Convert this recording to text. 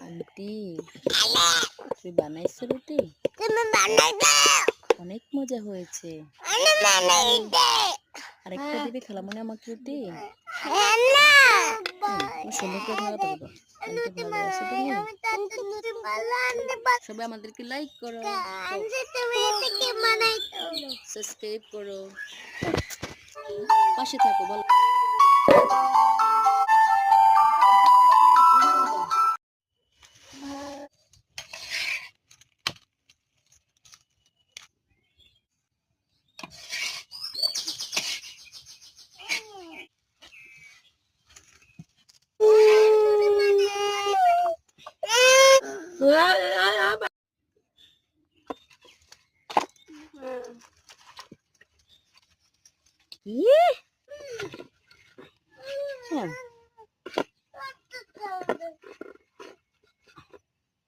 Aunty তুই বানাইছো রুটি? অনেক মজা হয়েছে। আরেকটা দিবি খালামণি আমাকে রুটি? সুন্দর করে কথা বলো। আন্টি ভালো আছো তুমি? সবাই আমাদেরকে লাইক করো, সাবস্ক্রাইব করো, পাশে থাকো বলো। Yeah.